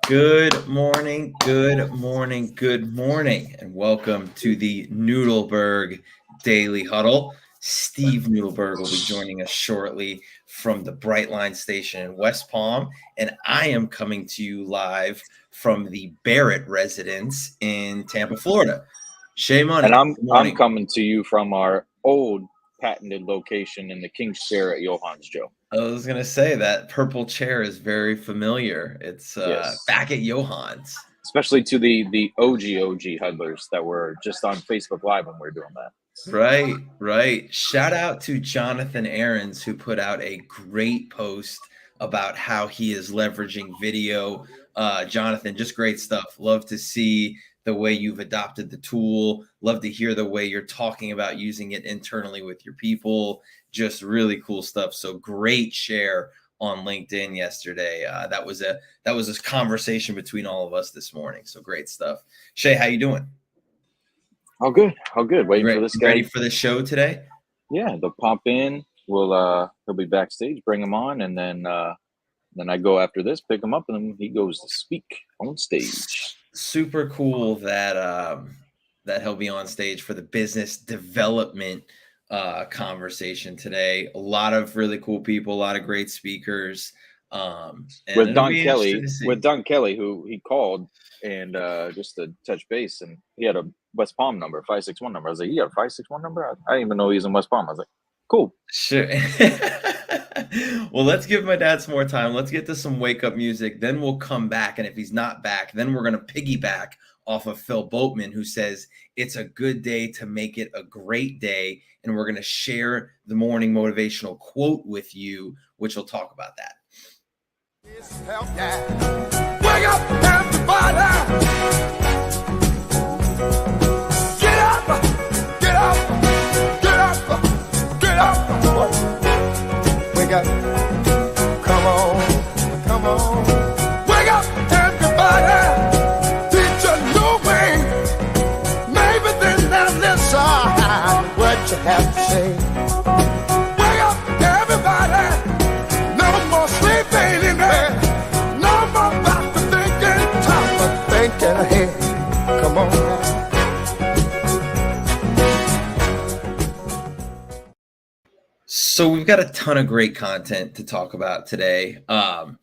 Good morning, and welcome to the Nudelberg Daily Huddle. Steve Nudelberg will be joining us shortly from the Brightline station in West Palm, and I am coming to you live from the Barrett residence in Tampa, Florida. Shea Money. And I'm coming to you from our old patented location in the King's Chair at Johann's, Joe. I was going to say that purple chair is very familiar. It's Yes. back at Johann's. Especially to the OG huddlers that were just on Facebook Live when we were doing that. Right. Shout out to Jonathan Ahrens, who put out a great post about how he is leveraging video. Jonathan, just great stuff. Love to see the way you've adopted the tool. Love to hear the way you're talking about using it internally with your people. Just really cool stuff. So great share on LinkedIn yesterday. That was a conversation between all of us this morning. So great stuff. Shea, how you doing? All good. Waiting for this guy. Ready for the show today? Yeah, they'll pop in. He'll be backstage. Bring him on, and then I go after this, pick him up, and then he goes to speak on stage. Super cool that he'll be on stage for the business development conversation today. A lot of really cool people, a lot of great speakers. With Don Kelly, who he called and just to touch base, and he had a West Palm number, 561 number. I was like, "You got a 561 number?" I didn't even know he was in West Palm. I was like, "Cool, sure." Well, let's give my dad some more time. Let's get to some wake up music. Then we'll come back, and if he's not back, then we're gonna piggyback off of Phil Boatman, who says it's a good day to make it a great day, and we're gonna share the morning motivational quote with you, which will talk about that. Wake up, everybody! Get up! Get up! Get up! Get up! Wake up! Come on! Wake up, everybody! Teach a new way. Maybe then they'll listen what you have to say. Wake up, everybody! No more sleeping in bed. No more about to thinking, top of thinking ahead. Come on now. So we've got a ton of great content to talk about today. We're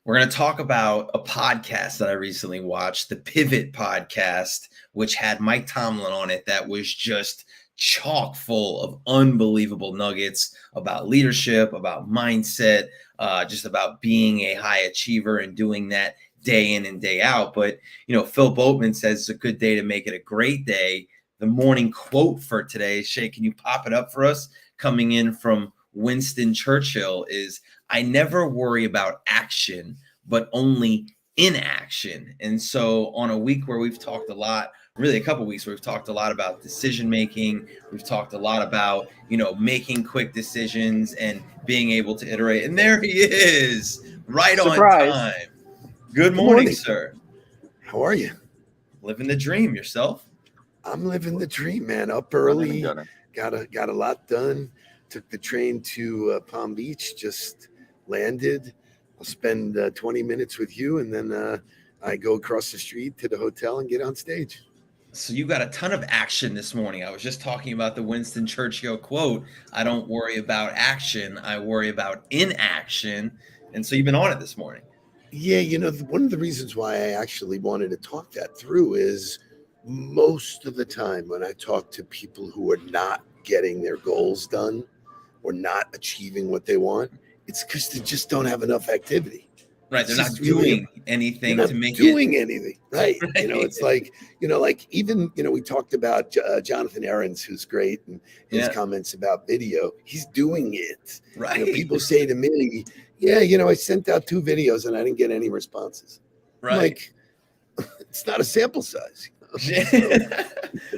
going to talk about a podcast that I recently watched, the Pivot podcast, which had Mike Tomlin on it. That was just chock full of unbelievable nuggets about leadership, about mindset, just about being a high achiever and doing that day in and day out. But, Phil Boatman says it's a good day to make it a great day. The morning quote for today, Shay, can you pop it up for us? Coming in from Winston Churchill is, "I never worry about action, but only inaction." And so on a week where we've talked a lot, really a couple weeks where we've talked a lot about decision making, we've talked a lot about, making quick decisions and being able to iterate. And there he is, right Surprise. on time. Good morning, sir. How are you? Living the dream. Yourself? I'm living the dream, man. Up early, got a lot done. Took the train to Palm Beach, just landed. I'll spend 20 minutes with you, and then I go across the street to the hotel and get on stage. So you got a ton of action this morning. I was just talking about the Winston Churchill quote, "I don't worry about action, I worry about inaction." And so you've been on it this morning. Yeah, one of the reasons why I actually wanted to talk that through is most of the time when I talk to people who are not getting their goals done or not achieving what they want, it's because they just don't have enough activity. Right. They're not doing anything to make it. Doing anything. Right. It's like, even, we talked about Jonathan Ahrens, who's great, and his comments about video. He's doing it. Right. People say to me, I sent out 2 videos and I didn't get any responses. Right. Like, it's not a sample size.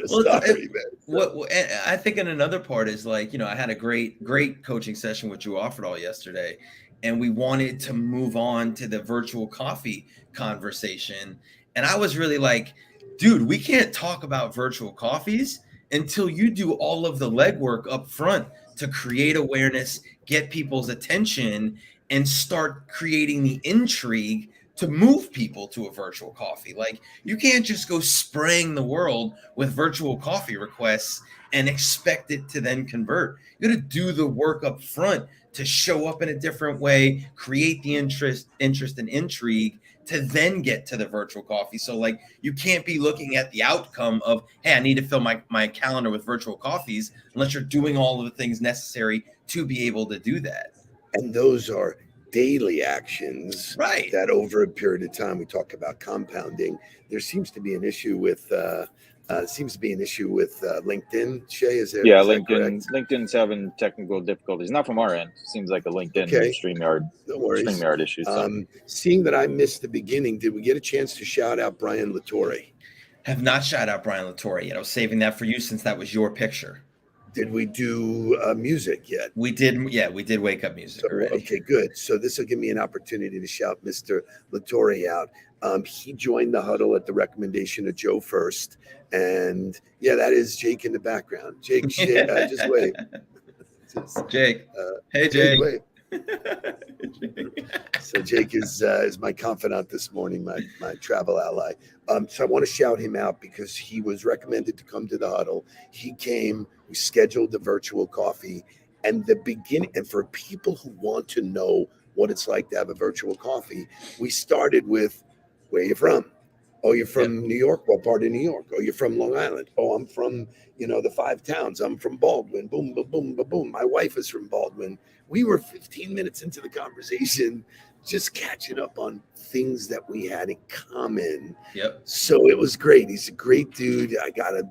Well, sorry, man. What I think in another part is like, I had a great coaching session with Drew Offerdahl yesterday, and we wanted to move on to the virtual coffee conversation. And I was really like, dude, we can't talk about virtual coffees until you do all of the legwork up front to create awareness, get people's attention, and start creating the intrigue to move people to a virtual coffee. Like, you can't just go spraying the world with virtual coffee requests and expect it to then convert. You got to do the work up front to show up in a different way, create the interest and intrigue to then get to the virtual coffee. So like, you can't be looking at the outcome of, hey, I need to fill my calendar with virtual coffees, unless you're doing all of the things necessary to be able to do that. And those are daily actions, right? That over a period of time, we talk about compounding. There seems to be an issue with LinkedIn. Shay, is there? Yeah, is LinkedIn's having technical difficulties. Not from our end. Seems like a LinkedIn StreamYard issue. So. Seeing that I missed the beginning, did we get a chance to shout out Brian Latore? Have not shout out Brian Latore yet. I was saving that for you since that was your picture. Did we do music yet? We did. Yeah, we did wake up music already. Okay, good. So this will give me an opportunity to shout Mr. Latore out. He joined the huddle at the recommendation of Joe First. And yeah, that is Jake in the background. Jake, just wait. Jake. Hey, Jake. Wait. So Jake is my confidant this morning, my travel ally. So I want to shout him out because he was recommended to come to the huddle. He came. We scheduled the virtual coffee, and the beginning. And for people who want to know what it's like to have a virtual coffee, we started with, where are you from? Oh, you're from New York? What part of New York? Oh, you're from Long Island? Oh, I'm from, the 5 towns. I'm from Baldwin. Boom, boom, boom, boom, boom. My wife is from Baldwin. We were 15 minutes into the conversation, just catching up on things that we had in common. Yep. So it was great. He's a great dude. I got a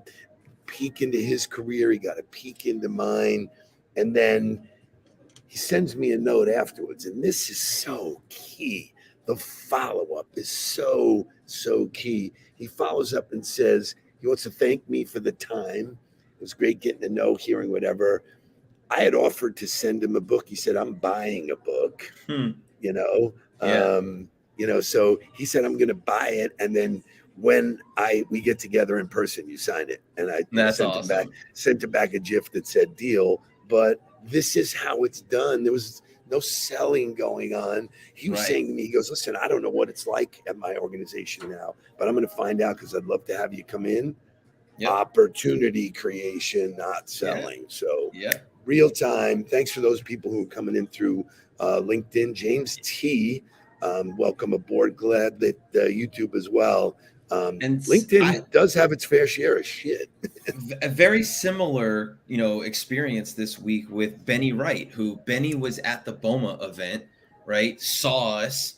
peek into his career. He got a peek into mine. And then he sends me a note afterwards. And this is so key. The follow-up is so key. He follows up and says he wants to thank me for the time. It was great getting to know, hearing whatever. I had offered to send him a book. He said, I'm buying a book, so he said, I'm going to buy it. And then when we get together in person, you sign it. And I sent him back a GIF that said deal. But this is how it's done. There was no selling going on. He was saying to me, he goes, listen, I don't know what it's like at my organization now, but I'm going to find out because I'd love to have you come in. Yep. Opportunity creation, not selling. So real time. Thanks for those people who are coming in through LinkedIn. James T, welcome aboard. Glad that YouTube as well. And LinkedIn does have its fair share of shit. A very similar, experience this week with Benny Wright, who Benny was at the BOMA event, right? Saw us.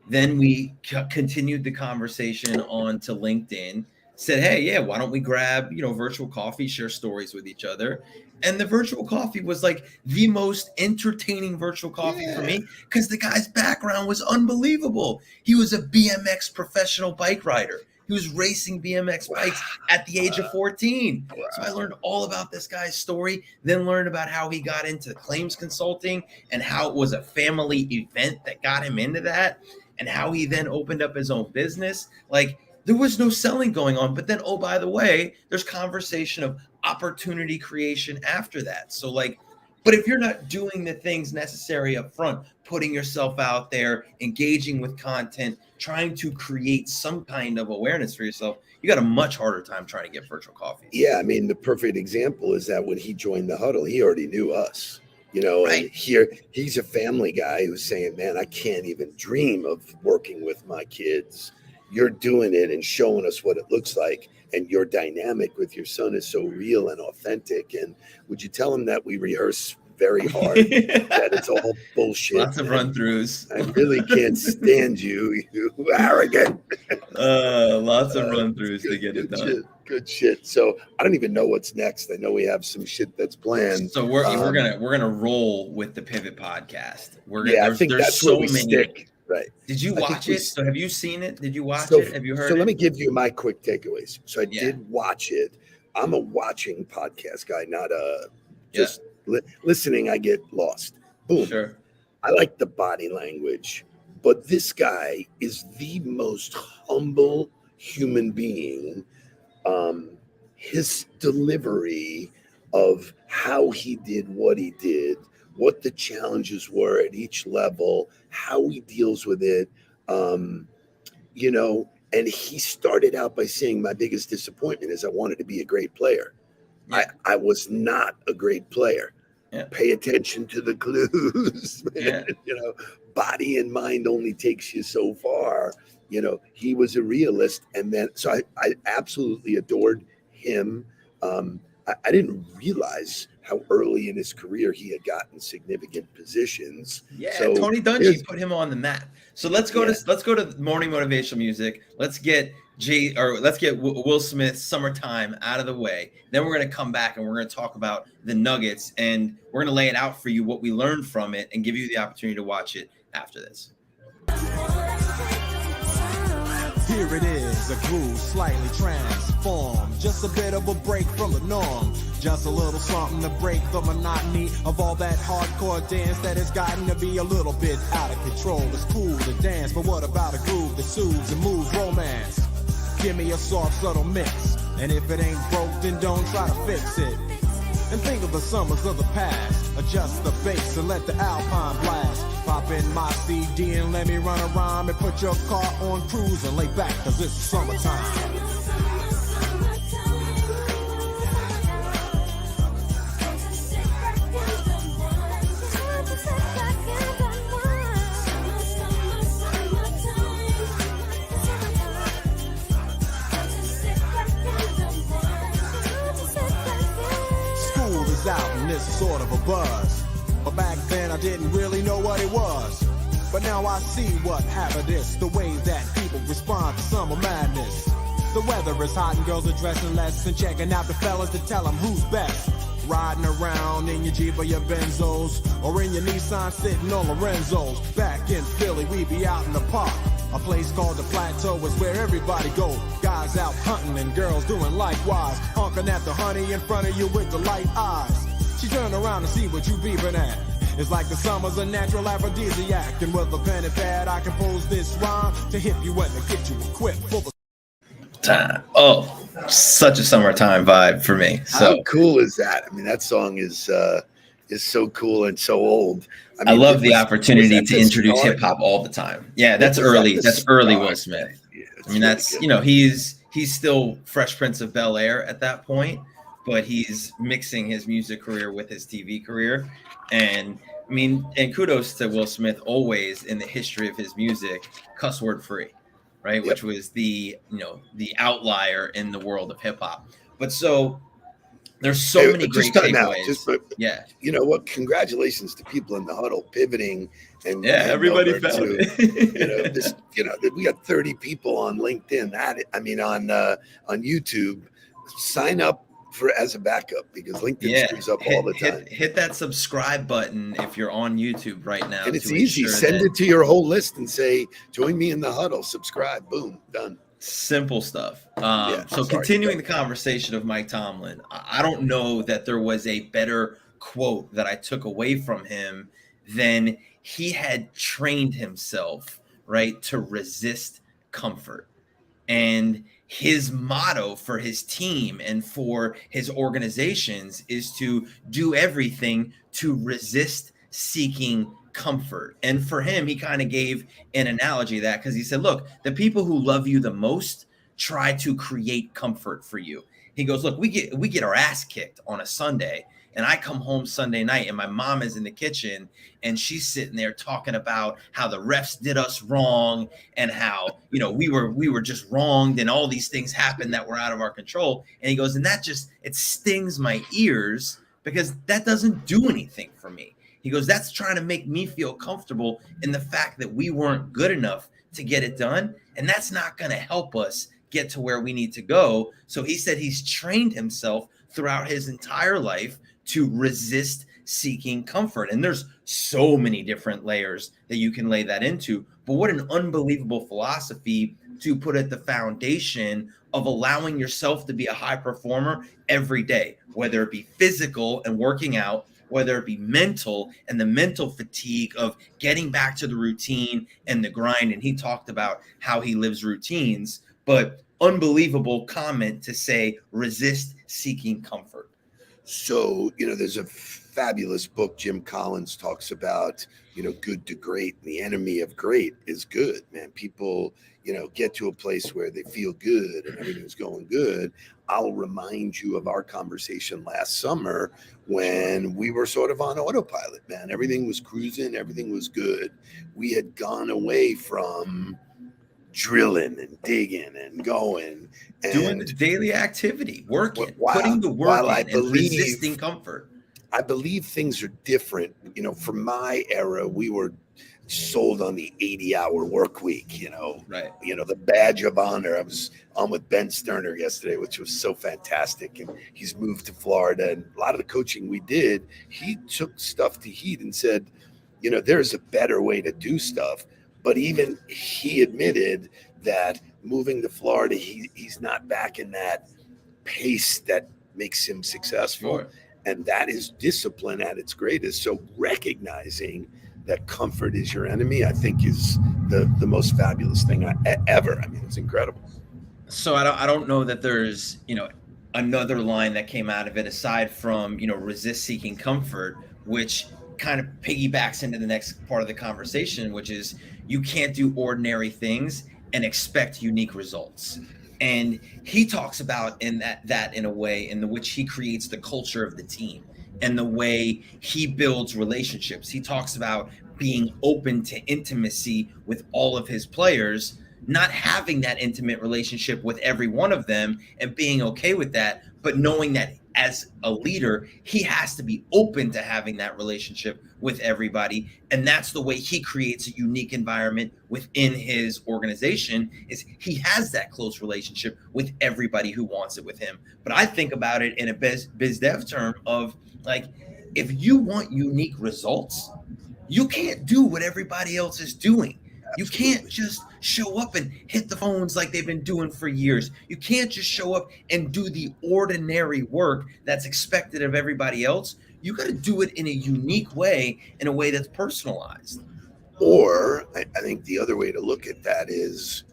Then we continued the conversation on to LinkedIn, said, hey, why don't we grab, virtual coffee, share stories with each other. And the virtual coffee was like the most entertaining virtual coffee for me because the guy's background was unbelievable. He was a BMX professional bike rider. He was racing BMX bikes at the age of 14. Wow. So I learned all about this guy's story, then learned about how he got into claims consulting and how it was a family event that got him into that and how he then opened up his own business. Like, there was no selling going on. But then, oh, by the way, there's conversation of opportunity creation after that. So like, but if you're not doing the things necessary up front, putting yourself out there, engaging with content, trying to create some kind of awareness for yourself, you got a much harder time trying to get virtual coffees. Yeah, I mean, the perfect example is that when he joined the huddle, he already knew us. And here he's a family guy who's saying, man, I can't even dream of working with my kids. You're doing it and showing us what it looks like. And your dynamic with your son is so real and authentic. And would you tell him that we rehearse very hard, that it's all bullshit? Lots of run-throughs. I really can't stand you arrogant. Lots of run-throughs to get it done. Good shit. So I don't even know what's next. I know we have some shit that's planned. So we're gonna roll with the Pivot podcast. I think that's where we stick. Right. Did you watch it? So have you seen it? Did you watch it? Have you heard it? So let me give you my quick takeaways. So I Yeah. did watch it. I'm a watching podcast guy, not a just listening. I get lost. Boom. Sure. I like the body language, but this guy is the most humble human being. His delivery of how he did what he did, what the challenges were at each level, how he deals with it, you know, and he started out by saying, my biggest disappointment is I wanted to be a great player. Yeah. I was not a great player. Yeah. Pay attention to the clues, man. Yeah. You know, body and mind only takes you so far. You know, he was a realist. And then, so I absolutely adored him. I didn't realize how early in his career he had gotten significant positions. Yeah, so Tony Dungy put him on the map. So let's go to morning motivational music. Let's get Will Smith's Summertime out of the way. Then we're going to come back and we're going to talk about the Nuggets, and we're going to lay it out for you what we learned from it and give you the opportunity to watch it after this. Here it is, a groove slightly transformed. Just a bit of a break from the norm. Just a little something to break the monotony of all that hardcore dance that has gotten to be a little bit out of control. It's cool to dance, but what about a groove that soothes and moves romance? Give me a soft, subtle mix. And if it ain't broke, then don't try to fix it. And think of the summers of the past. Adjust the bass and let the Alpine blast. Pop in my CD and let me run a rhyme. And put your car on cruise and lay back, cause it's summertime. Out in this sort of a buzz, but back then I didn't really know what it was. But now I see what happened is the way that people respond to summer madness. The weather is hot and girls are dressing less and checking out the fellas to tell them who's best. Riding around in your Jeep or your Benzos, or in your Nissan sitting on Lorenzo's. Back in Philly, we be out in the park. A place called the Plateau is where everybody go. Guys out hunting and girls doing likewise. Honking at the honey in front of you with the light eyes. She turn around to see what you beeping at. It's like the summer's a natural aphrodisiac. And with a pen and pad, I compose this rhyme to hit you and to get you equipped for the time. Oh, such a summertime vibe for me. So how cool is that? I mean, that song is so cool and so old. I love the opportunity to introduce hip hop all the time. Yeah, that's early. That's early Will Smith. Yeah, I mean, that's really, you know, he's still Fresh Prince of Bel-Air at that point, but he's mixing his music career with his TV career. And I mean, and kudos to Will Smith always in the history of his music, cuss word free, right? Yep. Which was the outlier in the world of hip hop. But so there's so many great takeaways. Yeah. You know what? Congratulations to people in the huddle pivoting and everybody found it. We got 30 people on LinkedIn on YouTube. Sign up as a backup because LinkedIn screws up all the time. Hit that subscribe button if you're on YouTube right now. And it's easy. Send it to your whole list and say, join me in the huddle, subscribe, boom, done. Simple stuff. Continuing the conversation of Mike Tomlin, I don't know that there was a better quote that I took away from him than he had trained himself, right, to resist comfort. And his motto for his team and for his organizations is to do everything to resist seeking comfort. And for him, he kind of gave an analogy of that because he said, look, the people who love you the most try to create comfort for you. He goes, look, we get our ass kicked on a Sunday, and I come home Sunday night and my mom is in the kitchen and she's sitting there talking about how the refs did us wrong and how, you know, we were just wronged and all these things happened that were out of our control. And he goes, and that just, it stings my ears because that doesn't do anything for me. He goes, that's trying to make me feel comfortable in the fact that we weren't good enough to get it done. And that's not going to help us get to where we need to go. So he said he's trained himself throughout his entire life to resist seeking comfort. And there's so many different layers that you can lay that into. but what an unbelievable philosophy to put at the foundation of allowing yourself to be a high performer every day, whether it be physical and working out, whether it be mental and the mental fatigue of getting back to the routine and the grind. And he talked about how he lives routines, but unbelievable comment to say, resist seeking comfort. So, there's a fabulous book Jim Collins talks about, good to great. And the enemy of great is good, man. People, get to a place where they feel good and everything's going good. I'll remind you of our conversation last summer when we were sort of on autopilot, man. Everything was cruising, everything was good. We had gone away from drilling and digging and going and doing the daily activity, working, putting the work in and resisting comfort. I believe things are different. From my era, we were sold on the 80-hour work week, right. The badge of honor. I was on with Ben Sterner yesterday, which was so fantastic. And he's moved to Florida. And a lot of the coaching we did, he took stuff to heat and said, there's a better way to do stuff. But even he admitted that moving to Florida, he's not back in that pace that makes him successful. Sure. And that is discipline at its greatest. So recognizing that comfort is your enemy, I think is the most fabulous thing ever. I mean, it's incredible. So I don't know that there's, another line that came out of it aside from, resist seeking comfort, which kind of piggybacks into the next part of the conversation, which is you can't do ordinary things and expect unique results. And he talks about in that in a way in which he creates the culture of the team and the way he builds relationships. He talks about being open to intimacy with all of his players, not having that intimate relationship with every one of them and being okay with that, but knowing that as a leader, he has to be open to having that relationship with everybody. And that's the way he creates a unique environment within his organization, is he has that close relationship with everybody who wants it with him. But I think about it in a biz dev term of like, if you want unique results, you can't do what everybody else is doing. You can't just show up and hit the phones like they've been doing for years. You can't just show up and do the ordinary work that's expected of everybody else. You got to do it in a unique way, in a way that's personalized. Or I think the other way to look at that is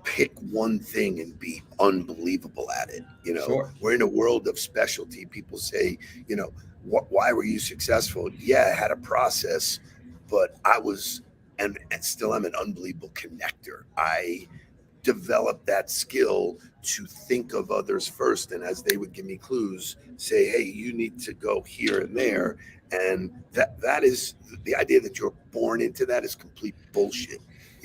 pick one thing and be unbelievable at it. Sure. We're in a world of specialty. People say, why were you successful? Yeah, I had a process, but I was and still am an unbelievable connector. I developed that skill to think of others first, and as they would give me clues, say, hey, you need to go here and there. And that is the idea that you're born into that is complete bullshit.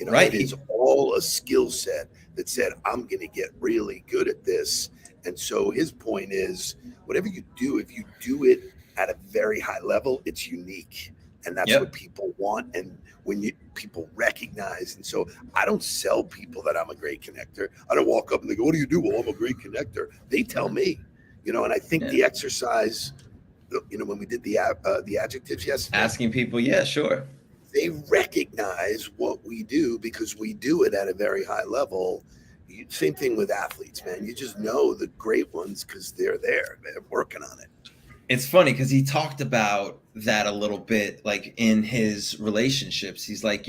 Right. It is all a skill set that said, I'm going to get really good at this. And so his point is, whatever you do, if you do it at a very high level, it's unique. And that's what people want. And when people recognize, and so I don't sell people that I'm a great connector. I don't walk up and they go, what do you do? Well, I'm a great connector. They tell me, and I think the exercise, when we did the adjectives yesterday, asking people, yeah, sure. They recognize what we do because we do it at a very high level. Same thing with athletes, man. You just know the great ones because they're there. They're working on it. It's funny because he talked about that a little bit, like in his relationships. He's like,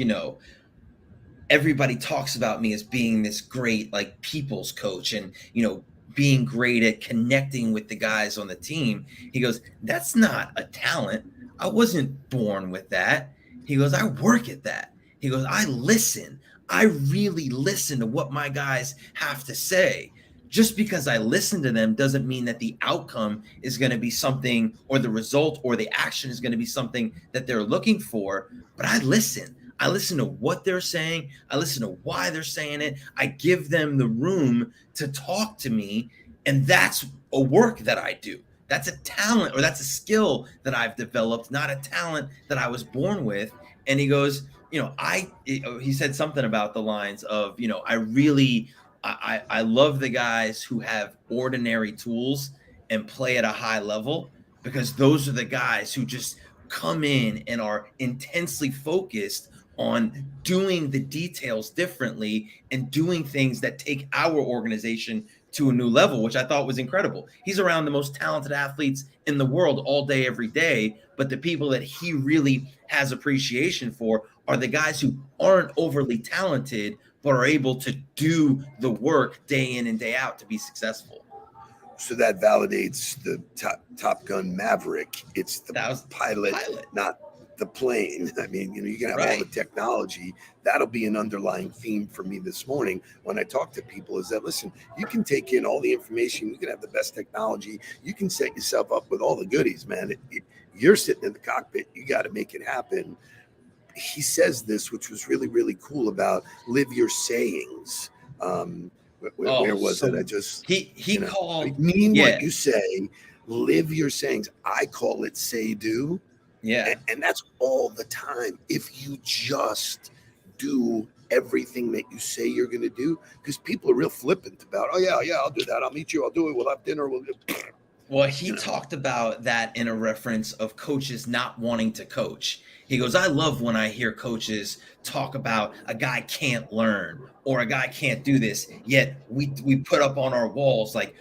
everybody talks about me as being this great, like, people's coach and, being great at connecting with the guys on the team. He goes, that's not a talent. I wasn't born with that. He goes, I work at that. He goes, I listen. I really listen to what my guys have to say. Just because I listen to them doesn't mean that the outcome is going to be something, or the result or the action is going to be something that they're looking for. But I listen. I listen to what they're saying. I listen to why they're saying it. I give them the room to talk to me. And that's a work that I do. That's a talent, or that's a skill that I've developed, not a talent that I was born with. And he goes, he said something about the lines of, I love the guys who have ordinary tools and play at a high level, because those are the guys who just come in and are intensely focused on doing the details differently and doing things that take our organization to a new level, which I thought was incredible. He's around the most talented athletes in the world all day, every day. But the people that he really has appreciation for are the guys who aren't overly talented, but are able to do the work day in and day out to be successful. So that validates the Top Gun Maverick. It's the pilot, not the plane. I mean, you can have all the technology. That'll be an underlying theme for me this morning when I talk to people, is that, listen, you can take in all the information. You can have the best technology. You can set yourself up with all the goodies, man. You're sitting in the cockpit. You got to make it happen. He says this, which was really, really cool, about live your sayings. Where was it? I just he called mean what you say, live your sayings. I call it say do. Yeah. And that's all the time. If you just do everything that you say you're going to do, because people are real flippant about, oh yeah, I'll do that. I'll meet you. I'll do it. We'll have dinner. Well, he talked about that in a reference of coaches not wanting to coach. He goes, I love when I hear coaches talk about a guy can't learn or a guy can't do this, yet we put up on our walls like,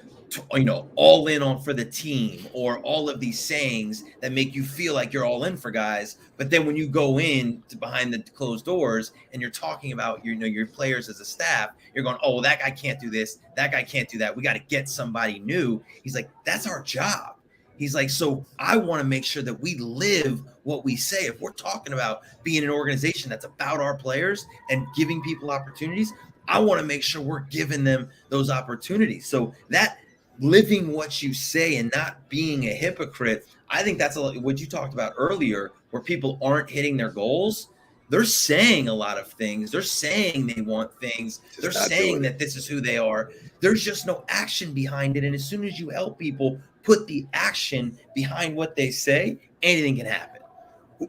all in on for the team, or all of these sayings that make you feel like you're all in for guys. But then when you go in to behind the closed doors and you're talking about your players as a staff, you're going, oh, well, that guy can't do this, that guy can't do that. We got to get somebody new. He's like, that's our job. He's like, so I want to make sure that we live what we say. If we're talking about being an organization that's about our players and giving people opportunities, I want to make sure we're giving them those opportunities. So that living what you say and not being a hypocrite, I think that's what you talked about earlier, where people aren't hitting their goals. They're saying a lot of things. They're saying they want things. They're saying that this is who they are. There's just no action behind it. And as soon as you help people put the action behind what they say, anything can happen.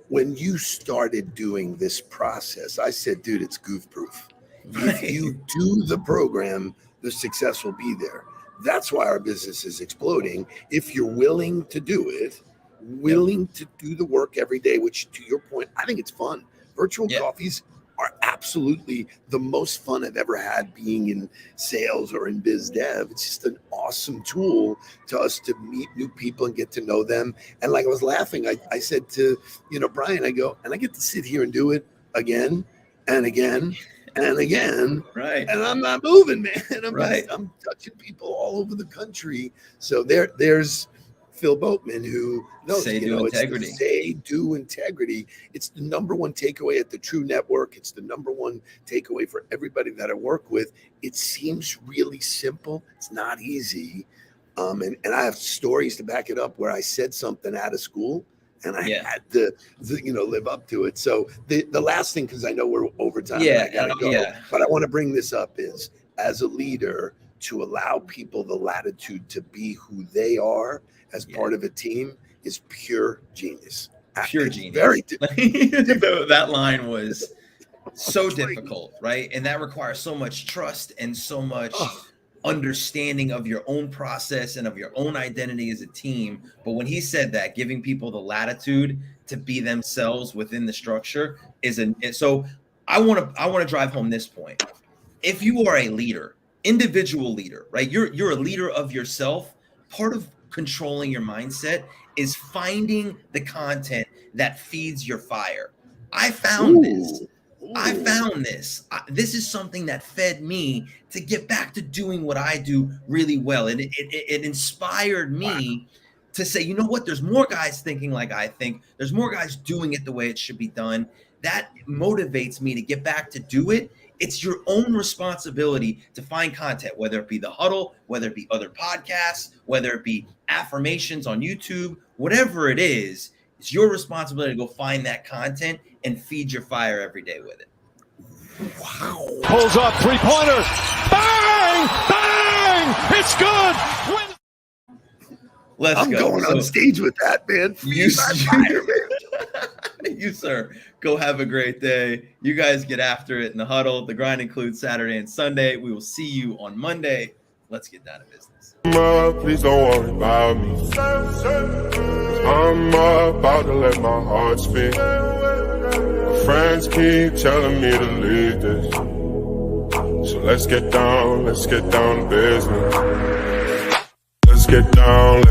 When you started doing this process, I said, dude, it's goof proof. If you do the program, the success will be there. That's why our business is exploding. If you're willing to do it, willing to do the work every day, which, to your point, I think it's fun. Virtual coffees are absolutely the most fun I've ever had being in sales or in biz dev. It's just an awesome tool to us to meet new people and get to know them. And like I was laughing, I said to, Brian, I go, and I get to sit here and do it again and again and again, right? And I'm not moving, man. I'm touching people all over the country. So there's Phil Boatman, who knows, integrity. It's say do integrity. It's the number one takeaway at the True Network. It's the number one takeaway for everybody that I work with. It seems really simple. It's not easy, and I have stories to back it up where I said something out of school. And I had to, live up to it. So the last thing, because I know we're over time, and I gotta go. But I want to bring this up is, as a leader, to allow people the latitude to be who they are as part of a team is pure genius. Pure genius. Very that line was so difficult, right? And that requires so much trust and so much understanding of your own process and of your own identity as a team. But when he said that, giving people the latitude to be themselves within the structure so I want to drive home this point. If you are a leader, individual leader, right? You're a leader of yourself. Part of controlling your mindset is finding the content that feeds your fire. I found this. This is something that fed me to get back to doing what I do really well. And it inspired me to say, you know what? There's more guys thinking like I think. There's more guys doing it the way it should be done. That motivates me to get back to do it. It's your own responsibility to find content, whether it be the Huddle, whether it be other podcasts, whether it be affirmations on YouTube, whatever it is. It's your responsibility to go find that content and feed your fire every day with it. Wow. Pulls up, three-pointer. Bang! Bang! It's good! I'm going on stage with that, man. You, sir, go have a great day. You guys get after it in the Huddle. The grind includes Saturday and Sunday. We will see you on Monday. Let's get down to business. Please don't worry about me. I'm about to let my heart spin. friends keep telling me to leave this. So let's get down to business. Let's get down